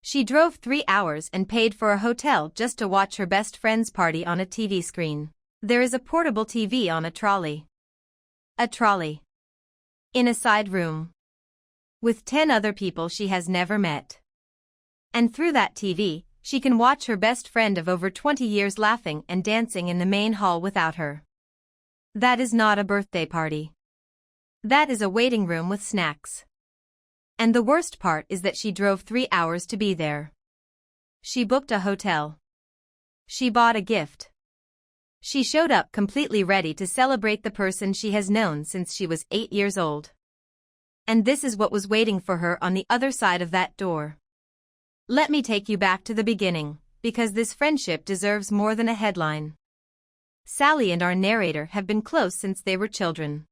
She drove 3 hours and paid for a hotel just to watch her best friend's party on a TV screen. There is a portable TV on a trolley. A trolley. In a side room. With 10 other people she has never met. And through that TV, she can watch her best friend of over 20 years laughing and dancing in the main hall without her. That is not a birthday party. That is a waiting room with snacks. And the worst part is that she drove 3 hours to be there. She booked a hotel. She bought a gift. She showed up completely ready to celebrate the person she has known since she was 8 years old. And this is what was waiting for her on the other side of that door. Let me take you back to the beginning, because this friendship deserves more than a headline. Sally and our narrator have been close since they were children.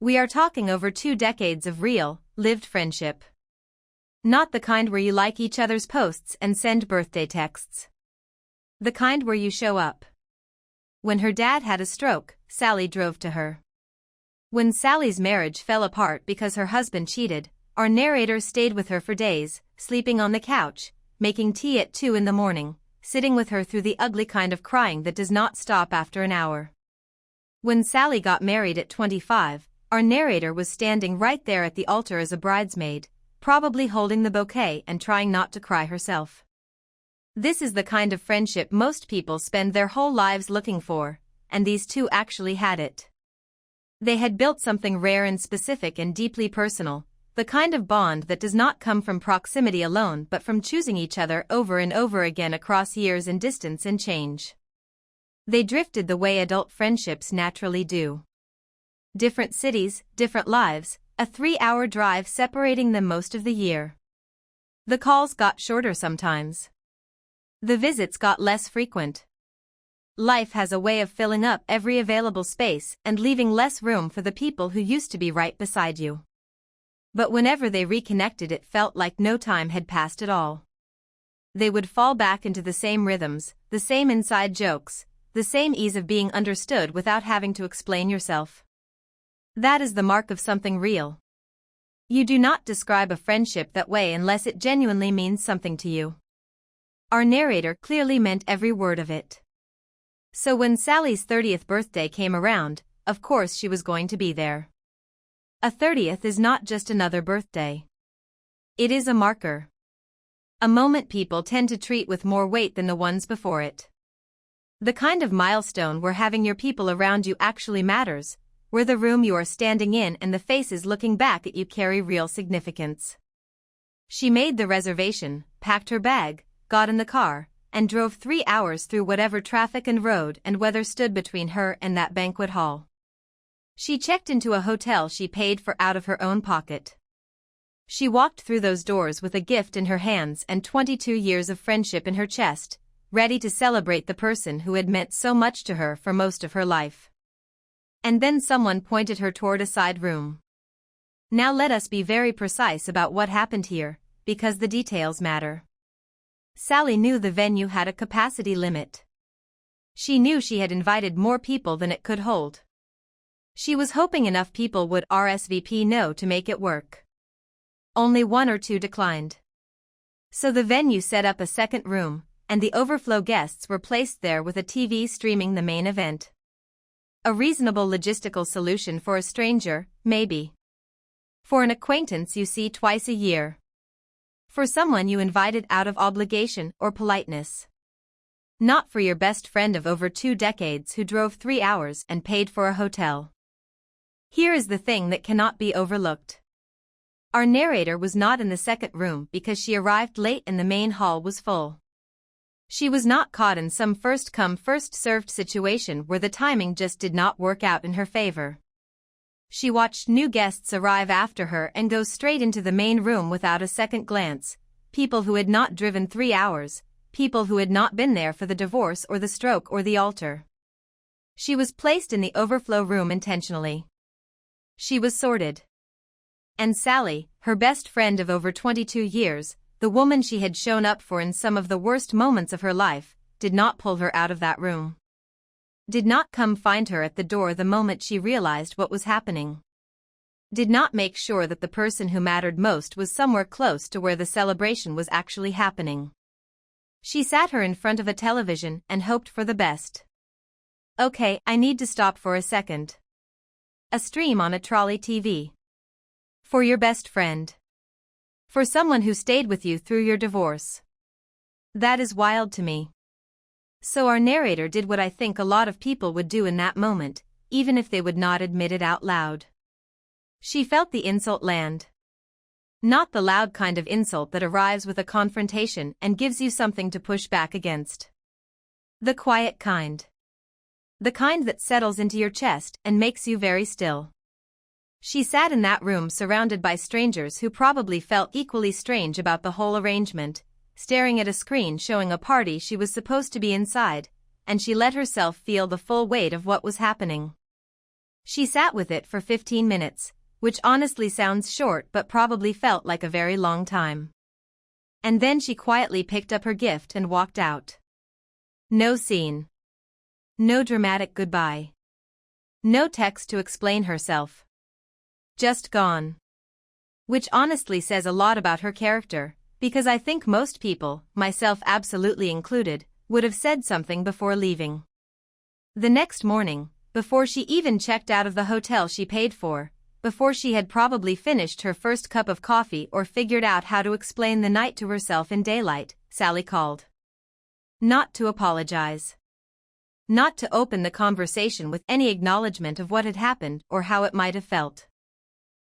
We are talking over 2 decades of real, lived friendship. Not the kind where you like each other's posts and send birthday texts. The kind where you show up. When her dad had a stroke, Sally drove to her. When Sally's marriage fell apart because her husband cheated, our narrator stayed with her for days, sleeping on the couch, making tea at 2 in the morning, sitting with her through the ugly kind of crying that does not stop after an hour. When Sally got married at 25, our narrator was standing right there at the altar as a bridesmaid, probably holding the bouquet and trying not to cry herself. This is the kind of friendship most people spend their whole lives looking for, and these two actually had it. They had built something rare and specific and deeply personal, the kind of bond that does not come from proximity alone but from choosing each other over and over again across years and distance and change. They drifted the way adult friendships naturally do. Different cities, different lives, a 3-hour drive separating them most of the year. The calls got shorter sometimes. The visits got less frequent. Life has a way of filling up every available space and leaving less room for the people who used to be right beside you. But whenever they reconnected, it felt like no time had passed at all. They would fall back into the same rhythms, the same inside jokes, the same ease of being understood without having to explain yourself. That is the mark of something real. You do not describe a friendship that way unless it genuinely means something to you. Our narrator clearly meant every word of it. So when Sally's 30th birthday came around, of course she was going to be there. A 30th is not just another birthday. It is a marker. A moment people tend to treat with more weight than the ones before it. The kind of milestone where having your people around you actually matters, where the room you are standing in and the faces looking back at you carry real significance. She made the reservation, packed her bag, got in the car, and drove 3 hours through whatever traffic and road and weather stood between her and that banquet hall. She checked into a hotel she paid for out of her own pocket. She walked through those doors with a gift in her hands and 22 years of friendship in her chest, ready to celebrate the person who had meant so much to her for most of her life. And then someone pointed her toward a side room. Now let us be very precise about what happened here, because the details matter. Sally knew the venue had a capacity limit. She knew she had invited more people than it could hold. She was hoping enough people would RSVP no to make it work. Only 1 or 2 declined. So the venue set up a second room, and the overflow guests were placed there with a TV streaming the main event. A reasonable logistical solution for a stranger, maybe. For an acquaintance you see twice a year. For someone you invited out of obligation or politeness. Not for your best friend of over 2 decades who drove 3 hours and paid for a hotel. Here is the thing that cannot be overlooked. Our narrator was not in the second room because she arrived late and the main hall was full. She was not caught in some first-come first-served situation where the timing just did not work out in her favor. She watched new guests arrive after her and go straight into the main room without a second glance, people who had not driven 3 hours, people who had not been there for the divorce or the stroke or the altar. She was placed in the overflow room intentionally. She was sorted. And Sally, her best friend of over 22 years, the woman she had shown up for in some of the worst moments of her life, did not pull her out of that room. Did not come find her at the door the moment she realized what was happening. Did not make sure that the person who mattered most was somewhere close to where the celebration was actually happening. She sat her in front of a television and hoped for the best. Okay, I need to stop for a second. A stream on a trolley TV. For your best friend. For someone who stayed with you through your divorce. That is wild to me. So our narrator did what I think a lot of people would do in that moment, even if they would not admit it out loud. She felt the insult land. Not the loud kind of insult that arrives with a confrontation and gives you something to push back against. The quiet kind. The kind that settles into your chest and makes you very still. She sat in that room surrounded by strangers who probably felt equally strange about the whole arrangement, staring at a screen showing a party she was supposed to be inside, and she let herself feel the full weight of what was happening. She sat with it for 15 minutes, which honestly sounds short but probably felt like a very long time. And then she quietly picked up her gift and walked out. No scene. No dramatic goodbye. No text to explain herself. Just gone. Which honestly says a lot about her character, because I think most people, myself absolutely included, would have said something before leaving. The next morning, before she even checked out of the hotel she paid for, before she had probably finished her first cup of coffee or figured out how to explain the night to herself in daylight, Sally called. Not to apologize. Not to open the conversation with any acknowledgement of what had happened or how it might have felt.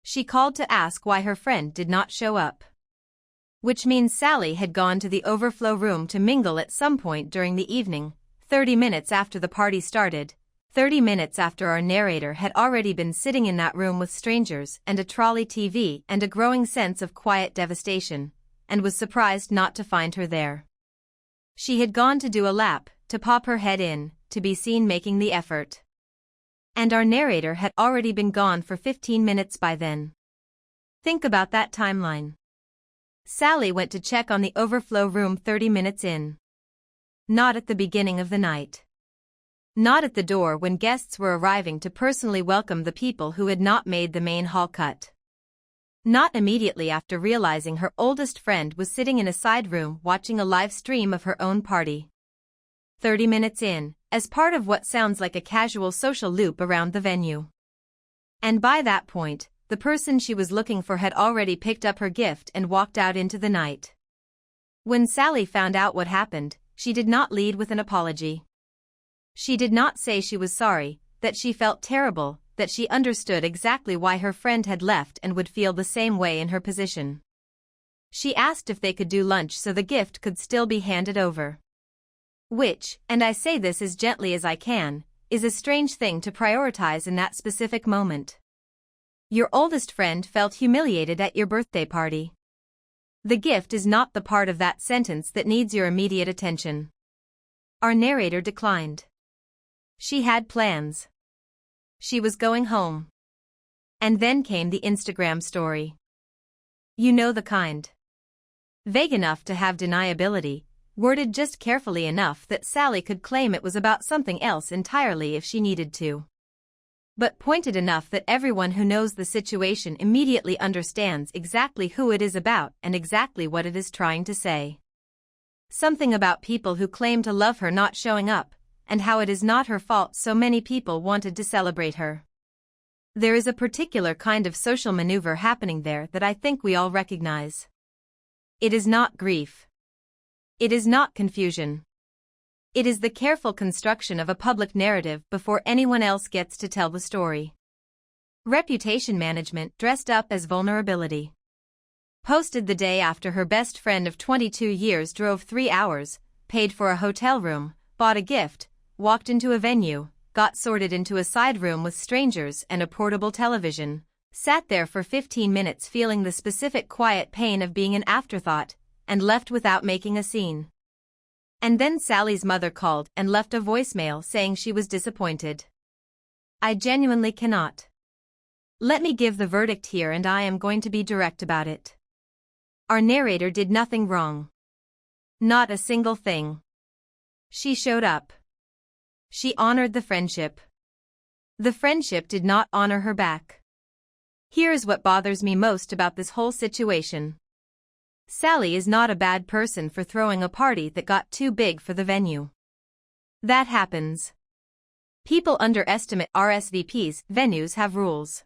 She called to ask why her friend did not show up. Which means Sally had gone to the overflow room to mingle at some point during the evening, 30 minutes after the party started, 30 minutes after our narrator had already been sitting in that room with strangers and a trolley TV and a growing sense of quiet devastation, and was surprised not to find her there. She had gone to do a lap, to pop her head in, to be seen making the effort. And our narrator had already been gone for 15 minutes by then. Think about that timeline. Sally went to check on the overflow room 30 minutes in. Not at the beginning of the night. Not at the door when guests were arriving to personally welcome the people who had not made the main hall cut. Not immediately after realizing her oldest friend was sitting in a side room watching a live stream of her own party. 30 minutes in, as part of what sounds like a casual social loop around the venue. And by that point, the person she was looking for had already picked up her gift and walked out into the night. When Sally found out what happened, she did not lead with an apology. She did not say she was sorry, that she felt terrible, that she understood exactly why her friend had left and would feel the same way in her position. She asked if they could do lunch so the gift could still be handed over. Which, and I say this as gently as I can, is a strange thing to prioritize in that specific moment. Your oldest friend felt humiliated at your birthday party. The gift is not the part of that sentence that needs your immediate attention. Our narrator declined. She had plans. She was going home. And then came the Instagram story. You know the kind. Vague enough to have deniability, worded just carefully enough that Sally could claim it was about something else entirely if she needed to. But pointed enough that everyone who knows the situation immediately understands exactly who it is about and exactly what it is trying to say. Something about people who claim to love her not showing up, and how it is not her fault so many people wanted to celebrate her. There is a particular kind of social maneuver happening there that I think we all recognize. It is not grief. It is not confusion. It is the careful construction of a public narrative before anyone else gets to tell the story. Reputation management dressed up as vulnerability. Posted the day after her best friend of 22 years drove 3 hours, paid for a hotel room, bought a gift, walked into a venue, got sorted into a side room with strangers and a portable television, sat there for 15 minutes feeling the specific quiet pain of being an afterthought, and left without making a scene. And then Sally's mother called and left a voicemail saying she was disappointed. I genuinely cannot. Let me give the verdict here, and I am going to be direct about it. Our narrator did nothing wrong. Not a single thing. She showed up. She honored the friendship. The friendship did not honor her back. Here's what bothers me most about this whole situation. Sally is not a bad person for throwing a party that got too big for the venue. That happens. People underestimate RSVPs. Venues have rules.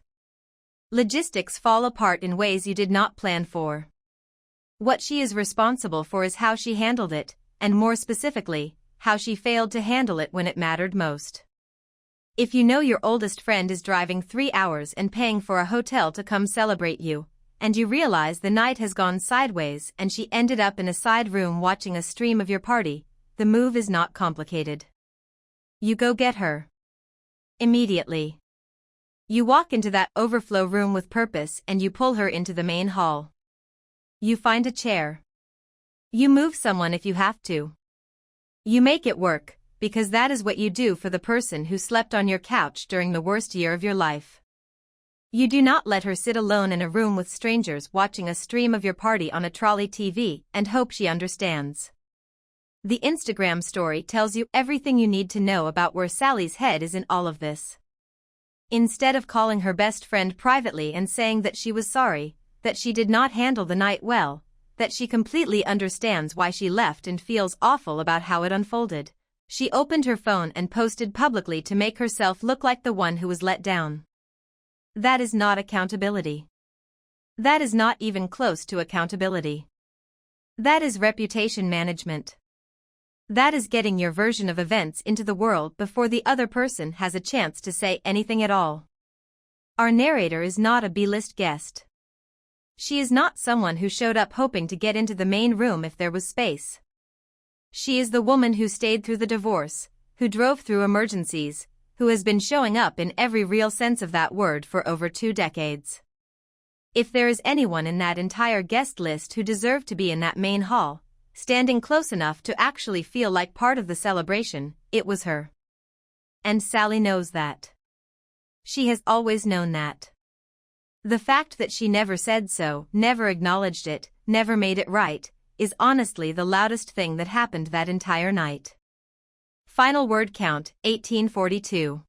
Logistics fall apart in ways you did not plan for. What she is responsible for is how she handled it, and more specifically, how she failed to handle it when it mattered most. If you know your oldest friend is driving 3 hours and paying for a hotel to come celebrate you, and you realize the night has gone sideways and she ended up in a side room watching a stream of your party, the move is not complicated. You go get her. Immediately. You walk into that overflow room with purpose and you pull her into the main hall. You find a chair. You move someone if you have to. You make it work, because that is what you do for the person who slept on your couch during the worst year of your life. You do not let her sit alone in a room with strangers watching a stream of your party on a trolley TV and hope she understands. The Instagram story tells you everything you need to know about where Sally's head is in all of this. Instead of calling her best friend privately and saying that she was sorry, that she did not handle the night well, that she completely understands why she left and feels awful about how it unfolded, she opened her phone and posted publicly to make herself look like the one who was let down. That is not accountability. That is not even close to accountability. That is reputation management. That is getting your version of events into the world before the other person has a chance to say anything at all. Our narrator is not a B-list guest. She is not someone who showed up hoping to get into the main room if there was space. She is the woman who stayed through the divorce, who drove through emergencies, who has been showing up in every real sense of that word for over 2 decades. If there is anyone in that entire guest list who deserved to be in that main hall, standing close enough to actually feel like part of the celebration, it was her. And Sally knows that. She has always known that. The fact that she never said so, never acknowledged it, never made it right, is honestly the loudest thing that happened that entire night. Final word count, 1842.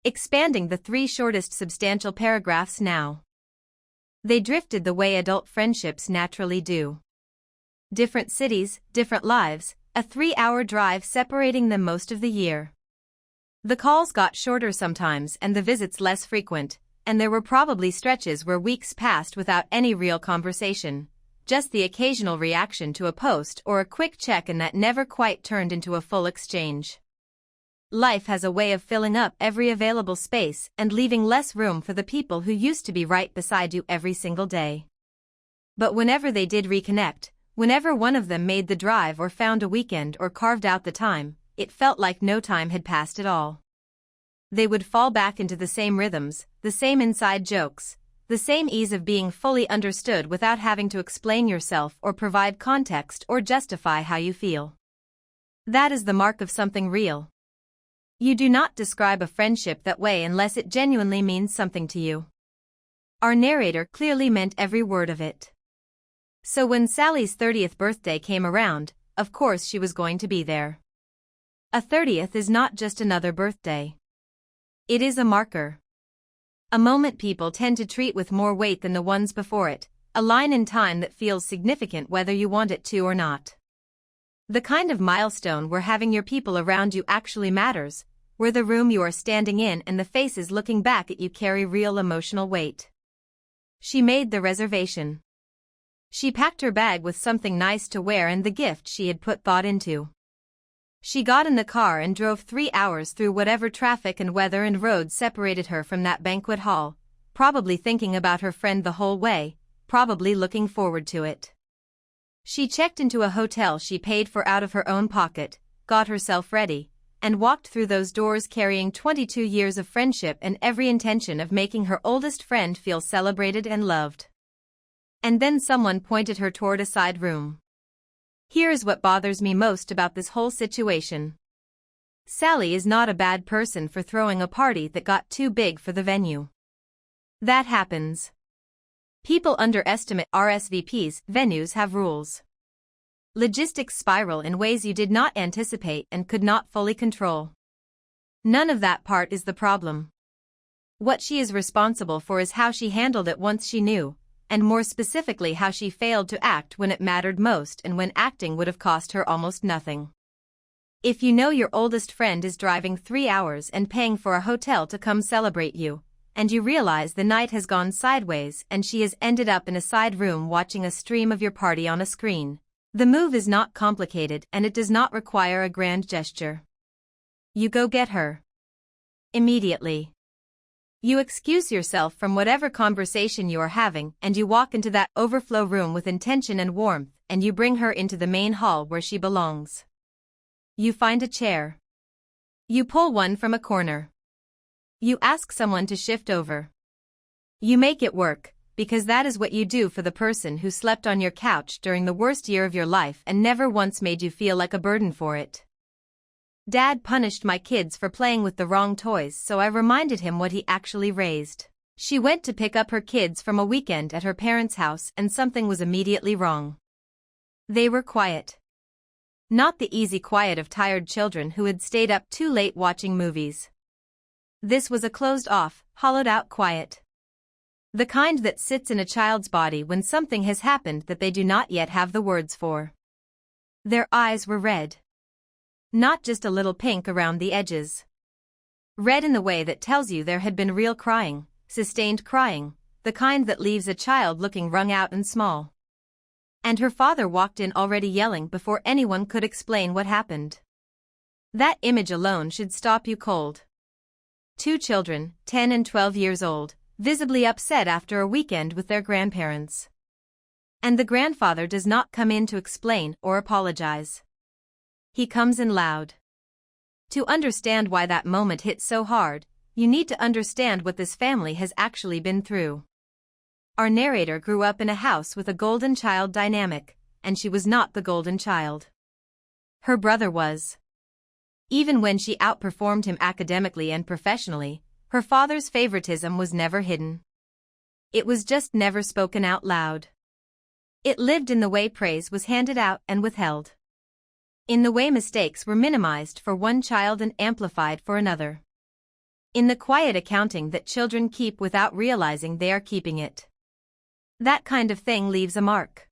Expanding the 3 shortest substantial paragraphs now. They drifted the way adult friendships naturally do. Different cities, different lives, a 3-hour drive separating them most of the year. The calls got shorter sometimes and the visits less frequent, and there were probably stretches where weeks passed without any real conversation, just the occasional reaction to a post or a quick check-in that never quite turned into a full exchange. Life has a way of filling up every available space and leaving less room for the people who used to be right beside you every single day. But whenever they did reconnect, whenever one of them made the drive or found a weekend or carved out the time, it felt like no time had passed at all. They would fall back into the same rhythms, the same inside jokes, the same ease of being fully understood without having to explain yourself or provide context or justify how you feel. That is the mark of something real. You do not describe a friendship that way unless it genuinely means something to you. Our narrator clearly meant every word of it. So when Sally's 30th birthday came around, of course she was going to be there. A 30th is not just another birthday. It is a marker. A moment people tend to treat with more weight than the ones before it, a line in time that feels significant whether you want it to or not. The kind of milestone where having your people around you actually matters, where the room you are standing in and the faces looking back at you carry real emotional weight. She made the reservation. She packed her bag with something nice to wear and the gift she had put thought into. She got in the car and drove 3 hours through whatever traffic and weather and roads separated her from that banquet hall, probably thinking about her friend the whole way, probably looking forward to it. She checked into a hotel she paid for out of her own pocket, got herself ready, and walked through those doors carrying 22 years of friendship and every intention of making her oldest friend feel celebrated and loved. And then someone pointed her toward a side room. Here is what bothers me most about this whole situation. Sally is not a bad person for throwing a party that got too big for the venue. That happens. People underestimate RSVPs. Venues have rules. Logistics spiral in ways you did not anticipate and could not fully control. None of that part is the problem. What she is responsible for is how she handled it once she knew, and more specifically how she failed to act when it mattered most and when acting would have cost her almost nothing. If you know your oldest friend is driving 3 hours and paying for a hotel to come celebrate you, and you realize the night has gone sideways and she has ended up in a side room watching a stream of your party on a screen, the move is not complicated and it does not require a grand gesture. You go get her. Immediately. You excuse yourself from whatever conversation you are having and you walk into that overflow room with intention and warmth and you bring her into the main hall where she belongs. You find a chair. You pull one from a corner. You ask someone to shift over. You make it work, because that is what you do for the person who slept on your couch during the worst year of your life and never once made you feel like a burden for it. Dad punished my kids for playing with the wrong toys, so I reminded him what he actually raised. She went to pick up her kids from a weekend at her parents' house and something was immediately wrong. They were quiet. Not the easy quiet of tired children who had stayed up too late watching movies. This was a closed-off, hollowed-out quiet. The kind that sits in a child's body when something has happened that they do not yet have the words for. Their eyes were red. Not just a little pink around the edges. Red in the way that tells you there had been real crying, sustained crying, the kind that leaves a child looking wrung out and small. And her father walked in already yelling before anyone could explain what happened. That image alone should stop you cold. 2 children, 10 and 12 years old, visibly upset after a weekend with their grandparents. And the grandfather does not come in to explain or apologize. He comes in loud. To understand why that moment hit so hard, you need to understand what this family has actually been through. Our narrator grew up in a house with a golden child dynamic, and she was not the golden child. Her brother was. Even when she outperformed him academically and professionally, her father's favoritism was never hidden. It was just never spoken out loud. It lived in the way praise was handed out and withheld. In the way mistakes were minimized for one child and amplified for another. In the quiet accounting that children keep without realizing they are keeping it. That kind of thing leaves a mark.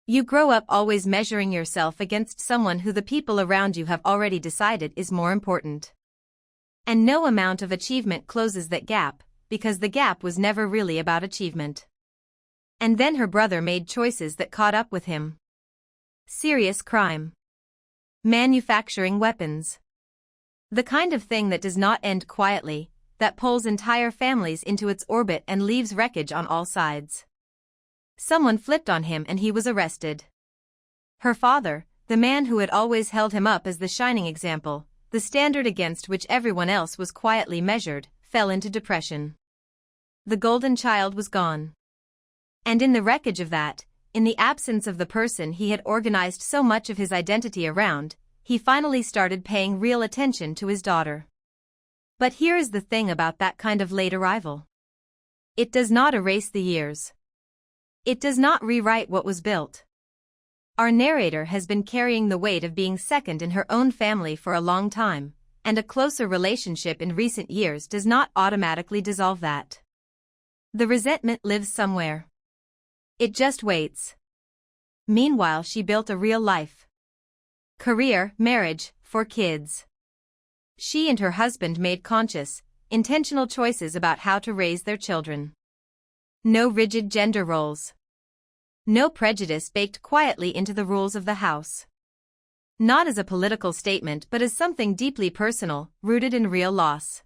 You grow up always measuring yourself against someone who the people around you have already decided is more important. And no amount of achievement closes that gap, because the gap was never really about achievement. And then her brother made choices that caught up with him. Serious crime. Manufacturing weapons. The kind of thing that does not end quietly, that pulls entire families into its orbit and leaves wreckage on all sides. Someone flipped on him and he was arrested. Her father, the man who had always held him up as the shining example, the standard against which everyone else was quietly measured, fell into depression. The golden child was gone. And in the wreckage of that, in the absence of the person he had organized so much of his identity around, he finally started paying real attention to his daughter. But here is the thing about that kind of late arrival. It does not erase the years. It does not rewrite what was built. Our narrator has been carrying the weight of being second in her own family for a long time, and a closer relationship in recent years does not automatically dissolve that. The resentment lives somewhere. It just waits. Meanwhile, she built a real life. Career, marriage, 4 kids. She and her husband made conscious, intentional choices about how to raise their children. No rigid gender roles. No prejudice baked quietly into the rules of the house. Not as a political statement but as something deeply personal, rooted in real loss.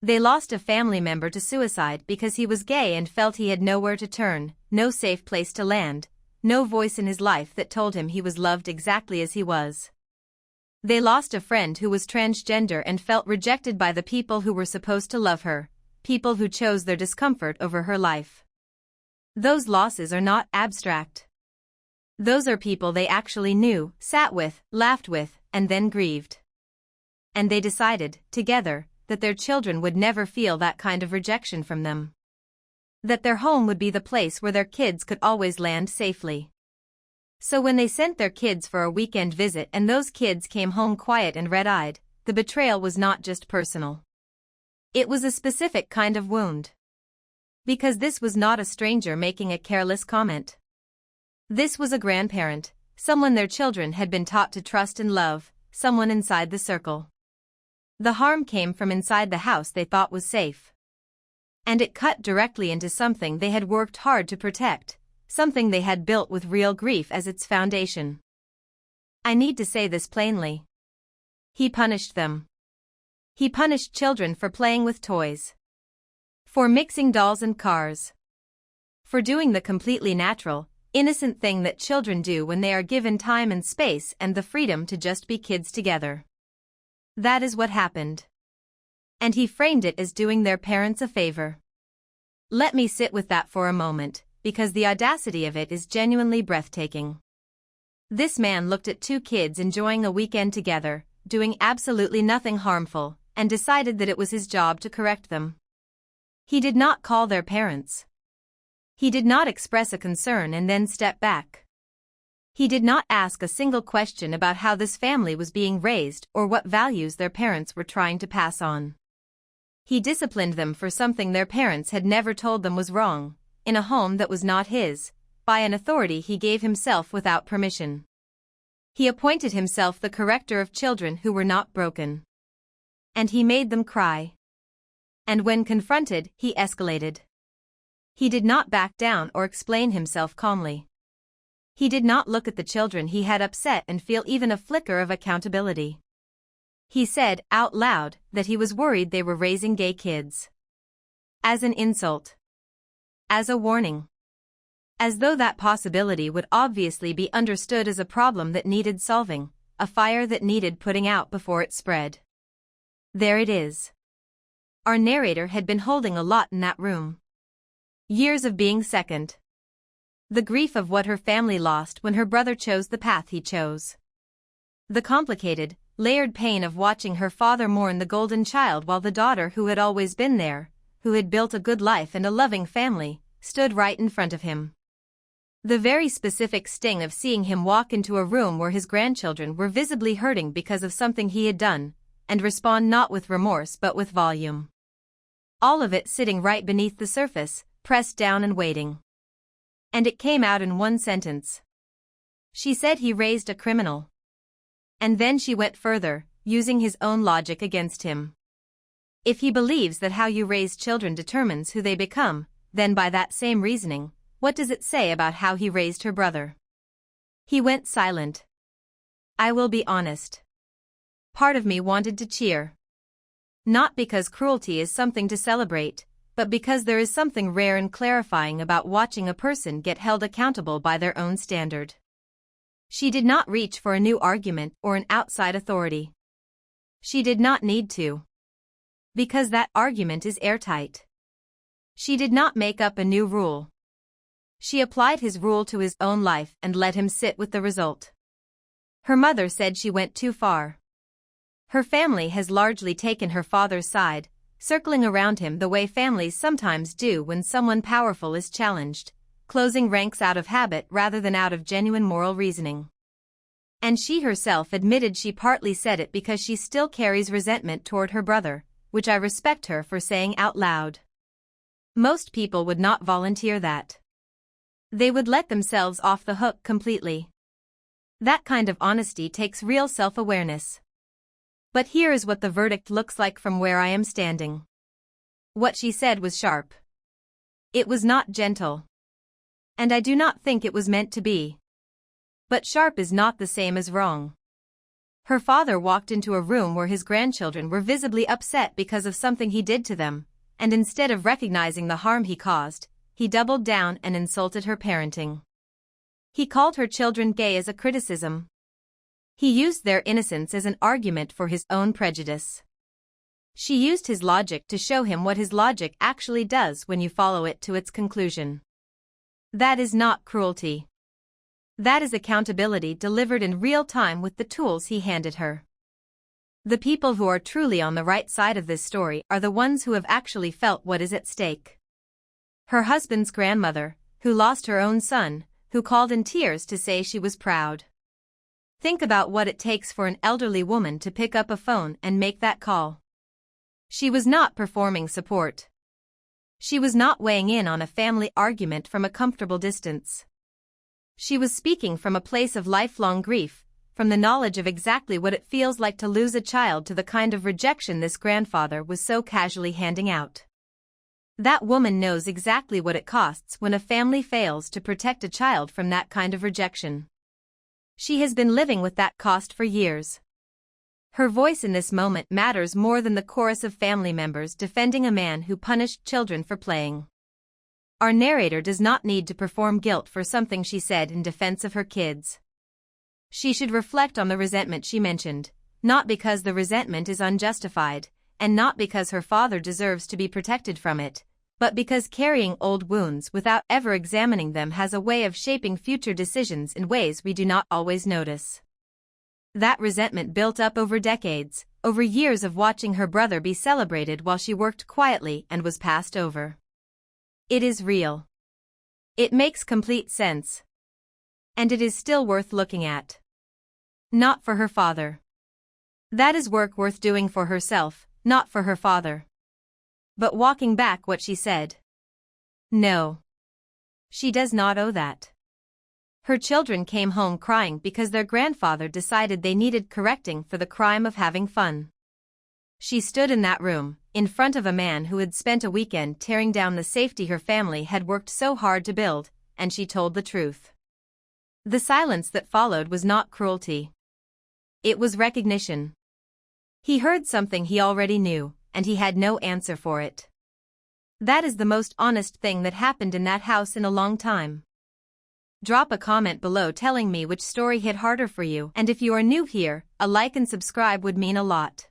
They lost a family member to suicide because he was gay and felt he had nowhere to turn, no safe place to land, no voice in his life that told him he was loved exactly as he was. They lost a friend who was transgender and felt rejected by the people who were supposed to love her, people who chose their discomfort over her life. Those losses are not abstract. Those are people they actually knew, sat with, laughed with, and then grieved. And they decided, together, that their children would never feel that kind of rejection from them. That their home would be the place where their kids could always land safely. So when they sent their kids for a weekend visit and those kids came home quiet and red-eyed, the betrayal was not just personal. It was a specific kind of wound. Because this was not a stranger making a careless comment. This was a grandparent, someone their children had been taught to trust and love, someone inside the circle. The harm came from inside the house they thought was safe. And it cut directly into something they had worked hard to protect, something they had built with real grief as its foundation. I need to say this plainly. He punished them. He punished children for playing with toys. For mixing dolls and cars. For doing the completely natural, innocent thing that children do when they are given time and space and the freedom to just be kids together. That is what happened. And he framed it as doing their parents a favor. Let me sit with that for a moment, because the audacity of it is genuinely breathtaking. This man looked at two kids enjoying a weekend together, doing absolutely nothing harmful, and decided that it was his job to correct them. He did not call their parents. He did not express a concern and then step back. He did not ask a single question about how this family was being raised or what values their parents were trying to pass on. He disciplined them for something their parents had never told them was wrong, in a home that was not his, by an authority he gave himself without permission. He appointed himself the corrector of children who were not broken. And he made them cry. And when confronted, he escalated. He did not back down or explain himself calmly. He did not look at the children he had upset and feel even a flicker of accountability. He said, out loud, that he was worried they were raising gay kids. As an insult. As a warning. As though that possibility would obviously be understood as a problem that needed solving, a fire that needed putting out before it spread. There it is. Our narrator had been holding a lot in that room. Years of being second. The grief of what her family lost when her brother chose the path he chose. The complicated, layered pain of watching her father mourn the golden child while the daughter who had always been there, who had built a good life and a loving family, stood right in front of him. The very specific sting of seeing him walk into a room where his grandchildren were visibly hurting because of something he had done, and respond not with remorse but with volume. All of it sitting right beneath the surface, pressed down and waiting. And it came out in one sentence. She said he raised a criminal. And then she went further, using his own logic against him. If he believes that how you raise children determines who they become, then by that same reasoning, what does it say about how he raised her brother? He went silent. I will be honest. Part of me wanted to cheer. Not because cruelty is something to celebrate, but because there is something rare and clarifying about watching a person get held accountable by their own standard. She did not reach for a new argument or an outside authority. She did not need to. Because that argument is airtight. She did not make up a new rule. She applied his rule to his own life and let him sit with the result. Her mother said she went too far. Her family has largely taken her father's side, circling around him the way families sometimes do when someone powerful is challenged, closing ranks out of habit rather than out of genuine moral reasoning. And she herself admitted she partly said it because she still carries resentment toward her brother, which I respect her for saying out loud. Most people would not volunteer that. They would let themselves off the hook completely. That kind of honesty takes real self-awareness. But here is what the verdict looks like from where I am standing. What she said was sharp. It was not gentle. And I do not think it was meant to be. But sharp is not the same as wrong. Her father walked into a room where his grandchildren were visibly upset because of something he did to them, and instead of recognizing the harm he caused, he doubled down and insulted her parenting. He called her children gay as a criticism. He used their innocence as an argument for his own prejudice. She used his logic to show him what his logic actually does when you follow it to its conclusion. That is not cruelty. That is accountability delivered in real time with the tools he handed her. The people who are truly on the right side of this story are the ones who have actually felt what is at stake. Her husband's grandmother, who lost her own son, who called in tears to say she was proud. Think about what it takes for an elderly woman to pick up a phone and make that call. She was not performing support. She was not weighing in on a family argument from a comfortable distance. She was speaking from a place of lifelong grief, from the knowledge of exactly what it feels like to lose a child to the kind of rejection this grandfather was so casually handing out. That woman knows exactly what it costs when a family fails to protect a child from that kind of rejection. She has been living with that cost for years. Her voice in this moment matters more than the chorus of family members defending a man who punished children for playing. Our narrator does not need to perform guilt for something she said in defense of her kids. She should reflect on the resentment she mentioned, not because the resentment is unjustified, and not because her father deserves to be protected from it, but because carrying old wounds without ever examining them has a way of shaping future decisions in ways we do not always notice. That resentment built up over decades, over years of watching her brother be celebrated while she worked quietly and was passed over. It is real. It makes complete sense. And it is still worth looking at. Not for her father. That is work worth doing for herself, not for her father. But walking back what she said. No. She does not owe that. Her children came home crying because their grandfather decided they needed correcting for the crime of having fun. She stood in that room, in front of a man who had spent a weekend tearing down the safety her family had worked so hard to build, and she told the truth. The silence that followed was not cruelty. It was recognition. He heard something he already knew, and he had no answer for it. That is the most honest thing that happened in that house in a long time. Drop a comment below telling me which story hit harder for you, and if you are new here, a like and subscribe would mean a lot.